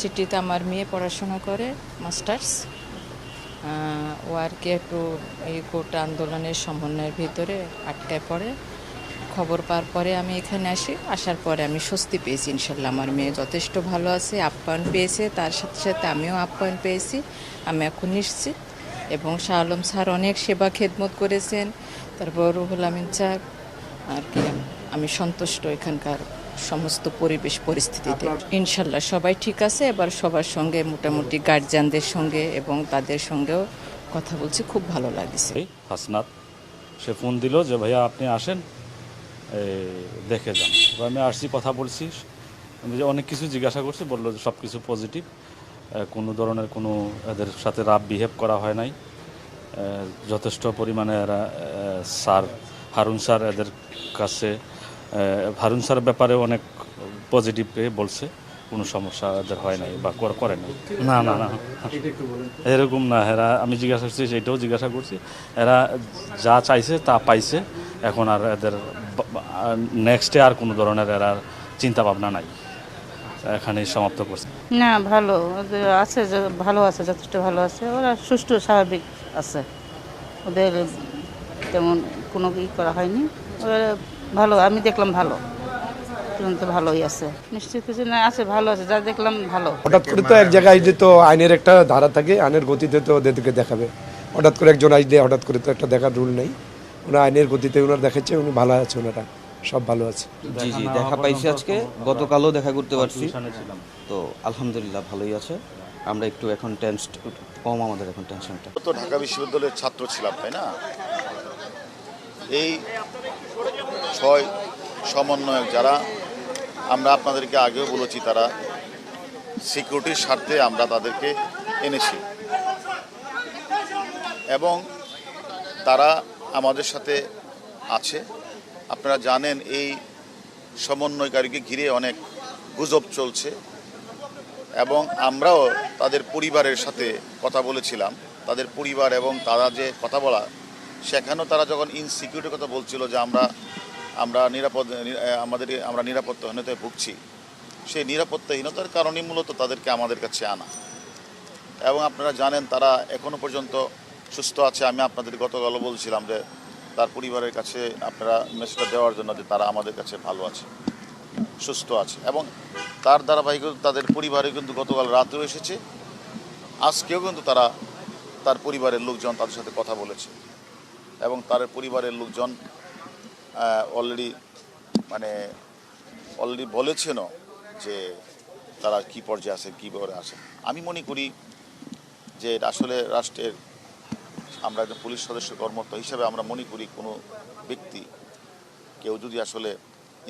ইউনিভার্সিটিতে আমার মেয়ে পড়াশোনা করে মাস্টার্স। ও আর কি একটু এই কোটা আন্দোলনের সমন্বয়ের ভিতরে আটকায় পড়ে। খবর পাওয়ার পরে আমি এখানে আসার পরে আমি স্বস্তি পেয়েছি। ইনশাল্লাহ আমার মেয়ে যথেষ্ট ভালো আছে, আপ্যায়ন পেয়েছে, তার সাথে সাথে আমিও আপ্যায়ন পেয়েছি। আমি এখন নিশ্চিত। এবং শাহ আলম স্যার অনেক সেবা খেদমত করেছেন, তারপর রুহুল আমিন স্যার আর কি। আমি সন্তুষ্ট এখানকার সমস্ত পরিবেশ পরিস্থিতিতে। ইনশাল্লাহ সবাই ঠিক আছে। এবার সবার সঙ্গে মোটামুটি গার্জিয়ানদের সঙ্গে এবং তাদের সঙ্গেও কথা বলছি, খুব ভালো লাগছে। হাসনাত সে ফোন দিল যে ভাইয়া আপনি আসেন, দেখে যান। আমি আসছি, কথা বলছি, আমি যে অনেক কিছু জিজ্ঞাসা করছি, বললো যে সব কিছু পজিটিভ, কোনো ধরনের কোনো এদের সাথে রাফ বিহেভ করা হয় নাই। যথেষ্ট পরিমাণে এরা স্যার হারুন স্যার এদের কাছে হারুন স্যার ব্যাপারে অনেক পজিটিভ বলছে, কোনো সমস্যা এদের হয় নাই বা করে নাই। না না না এরকম না। এরা আমি জিজ্ঞাসা করছি, সেইটাও জিজ্ঞাসা করছি, এরা যা চাইছে তা পাইছে। এখন আর এদের নেক্সটে আর কোনো ধরনের এরা চিন্তা ভাবনা নাই। এখানেই সমাপ্ত করছে। না ভালো আছে, ভালো আছে, যথেষ্ট ভালো আছে। ওরা সুষ্ঠু স্বাভাবিক আছে, ওদের তেমন কোনো ই করা হয়নি। ওরা ভালো, আমি দেখলাম ভালো, তুরন্ত ভালোই আছে। নিশ্চিত কিছু না, আছে ভালো আছে, যা দেখলাম ভালো। হঠাৎ করে তো এক জায়গায় আসলে তো আইনের একটা ধারা থাকে, আইনের গতিতে তো ওদেরকে দেখাবে। হঠাৎ করে একজন আসলে হঠাৎ করে তো একটা দেখার রুল নেই। ওরা আইনের গতিতে ওনারা দেখাচ্ছে, উনি ভালো আছে, ওনারা সব ভালো আছে। জি জি, দেখা পাইছি আজকে, গতকালও দেখা করতে পারছি, তো আলহামদুলিল্লাহ ভালোই আছে। আমরা একটু এখন কম, আমাদের এখন টেনশনটা। তো ঢাকা বিশ্ববিদ্যালয়ের ছাত্র ছিলাম, তাই না? এই 6 সমন্বয়ক যারা, আমরা আপনাদেরকে আগেও বলেছি, তারা সিকিউরিটির স্বার্থে আমরা তাদেরকে এনেছি এবং তারা আমাদের সাথে আছে। আপনারা জানেন এই সমন্বয়কারীকে ঘিরে অনেক গুজব চলছে এবং আমরাও তাদের পরিবারের সাথে কথা বলেছিলাম। তাদের পরিবার এবং তারা যে কথা বলা, সেখানেও তারা যখন ইনসিকিউরিটির কথা বলছিল যে আমরা নিরাপত্তাহীনতায় ভুগছি, সেই নিরাপত্তাহীনতার কারণেই মূলত তাদেরকে আমাদের কাছে আনা। এবং আপনারা জানেন তারা এখনও পর্যন্ত সুস্থ আছে। আমি আপনাদের গতকালও বলছিলাম যে তার পরিবারের কাছে আপনারা মেসেজটা দেওয়ার জন্য যে তারা আমাদের কাছে ভালো আছে, সুস্থ আছে। এবং তার ধারাবাহিকতা তাদের পরিবারে কিন্তু গতকাল রাতেও এসেছে, আজকেও কিন্তু তার পরিবারের লোকজন তাদের সাথে কথা বলেছে এবং তার পরিবারের লোকজন অলরেডি বলেছেনও যে তারা কী পর্যায়ে আছে, কী ব্যাপারে আছে। আমি মনে করি যে আসলে রাষ্ট্রের, আমরা একজন পুলিশ সদস্য কর্মরত হিসেবে আমরা মনে করি কোনো ব্যক্তি কেউ যদি আসলে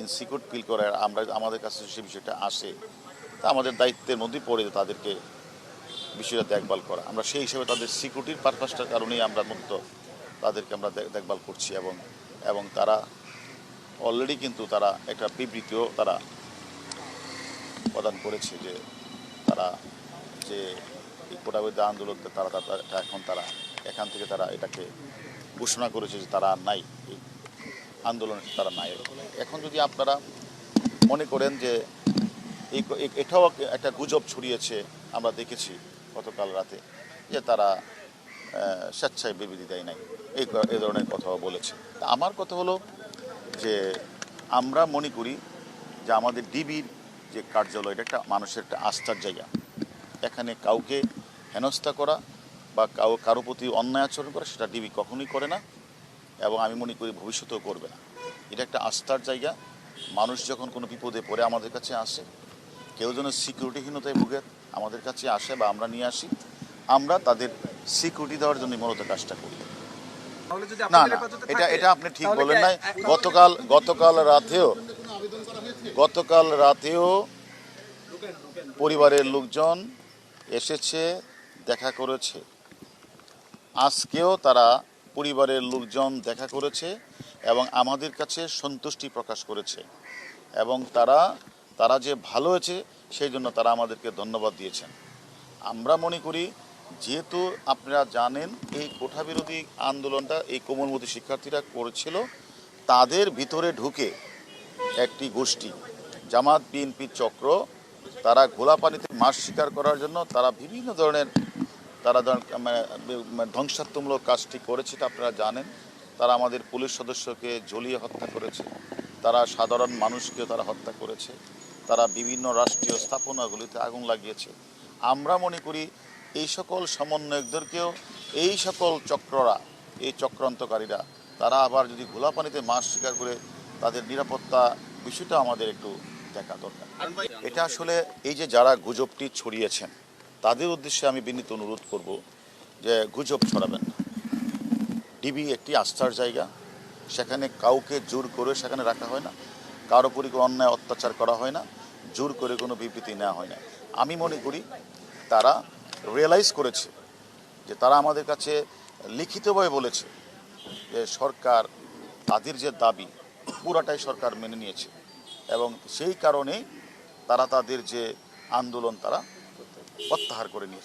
ইনসিকিউর ফিল করে আমাদের কাছে সে বিষয়টা আসে, তা আমাদের দায়িত্বের মধ্যেই পড়ে তাদেরকে বিষয়টা দেখভাল করা। আমরা সেই হিসেবে তাদের সিকিউরিটির পারপাসটার কারণেই আমরা মূলত তাদেরকে আমরা দেখভাল করছি এবং তারা অলরেডি কিন্তু তারা একটা বিবৃতিও তারা প্রদান করেছে যে তারা যে এই কোটাবিরোধী আন্দোলনকে তারা এখান থেকে তারা এটাকে ঘোষণা করেছে যে তারা আর নাই, এই আন্দোলনে তারা নাই। এখন যদি আপনারা মনে করেন যে এটাও একটা গুজব ছড়িয়েছে, আমরা দেখেছি গতকাল রাতে যে তারা স্বেচ্ছায় বিবৃতি দেয় নাই, এই ধরনের কথাও বলেছে। আমার কথা হলো যে আমরা মনে করি যে আমাদের ডিবির যে কার্যালয়, এটা একটা মানুষের একটা আস্থার জায়গা। এখানে কাউকে হেনস্থা করা বা কারো প্রতি অন্যায় আচরণ করা, সেটা ডিবি কখনোই করে না এবং আমি মনে করি ভবিষ্যতেও করবে না। এটা একটা আস্থার জায়গা। মানুষ যখন কোনো বিপদে পড়ে আমাদের কাছে আসে, কেউ যেন সিকিউরিটিহীনতায় ভুগে আমাদের কাছে আসে বা আমরা নিয়ে আসি, আমরা তাদের সিকিউরিটি দেওয়ার জন্য মূলত কাজটা করি। না না, এটা আপনি ঠিক বলেন নাই। গতকাল রাতেও পরিবারের লোকজন এসেছে, দেখা করেছে। আজকেও তারা পরিবারের লোকজন দেখা করেছে এবং আমাদের কাছে সন্তুষ্টি প্রকাশ করেছে এবং তারা যে ভালো হয়েছে সেই জন্য তারা আমাদেরকে ধন্যবাদ দিয়েছেন। আমরা মনে করি, যেহেতু আপনারা জানেন এই কোটা বিরোধী আন্দোলনটা এই কোমলমতি শিক্ষার্থীরা করেছিল, তাদের ভিতরে ঢুকে একটি গোষ্ঠী জামাত বিএনপি চক্র তারা ঘোলা পানিতে মাছ শিকার করার জন্য তারা বিভিন্ন ধরনের ধ্বংসাত্মমূলক কাজটি করেছে, এটা আপনারা জানেন। তারা আমাদের পুলিশ সদস্যকে ঝুলিয়ে হত্যা করেছে, তারা সাধারণ মানুষকে তারা হত্যা করেছে, তারা বিভিন্ন রাষ্ট্রীয় স্থাপনাগুলিতে আগুন লাগিয়েছে। আমরা মনে করি এই সকল সমন্বয়কদেরকেও এই সকল চক্ররা, এই চক্রান্তকারীরা তারা আবার যদি ঘোলা পানিতে মাছ শিকার করে তাদের নিরাপত্তা বিষয়টা আমাদের একটু দেখা দরকার। এটা আসলে এই যে যারা গুজবটি ছড়িয়েছেন তাদের উদ্দেশ্যে আমি বিনীত অনুরোধ করব যে গুজব ছড়াবেন না। ডিবি একটি আস্থার জায়গা, সেখানে কাউকে জোর করে সেখানে রাখা হয় না, কারো উপরই কোনো অন্যায় অত্যাচার করা হয় না, জোর করে কোনো বিবৃতি নেওয়া হয় না। আমি মনে করি তারা রিয়েলাইজ করেছে যে তারা আমাদের কাছে লিখিতভাবে বলেছে যে সরকার তাদের যে দাবি পুরাটাই সরকার মেনে নিয়েছে, এবং সেই কারণেই তারা তাদের যে আন্দোলন তারা প্রত্যাহার করে নিয়েছে।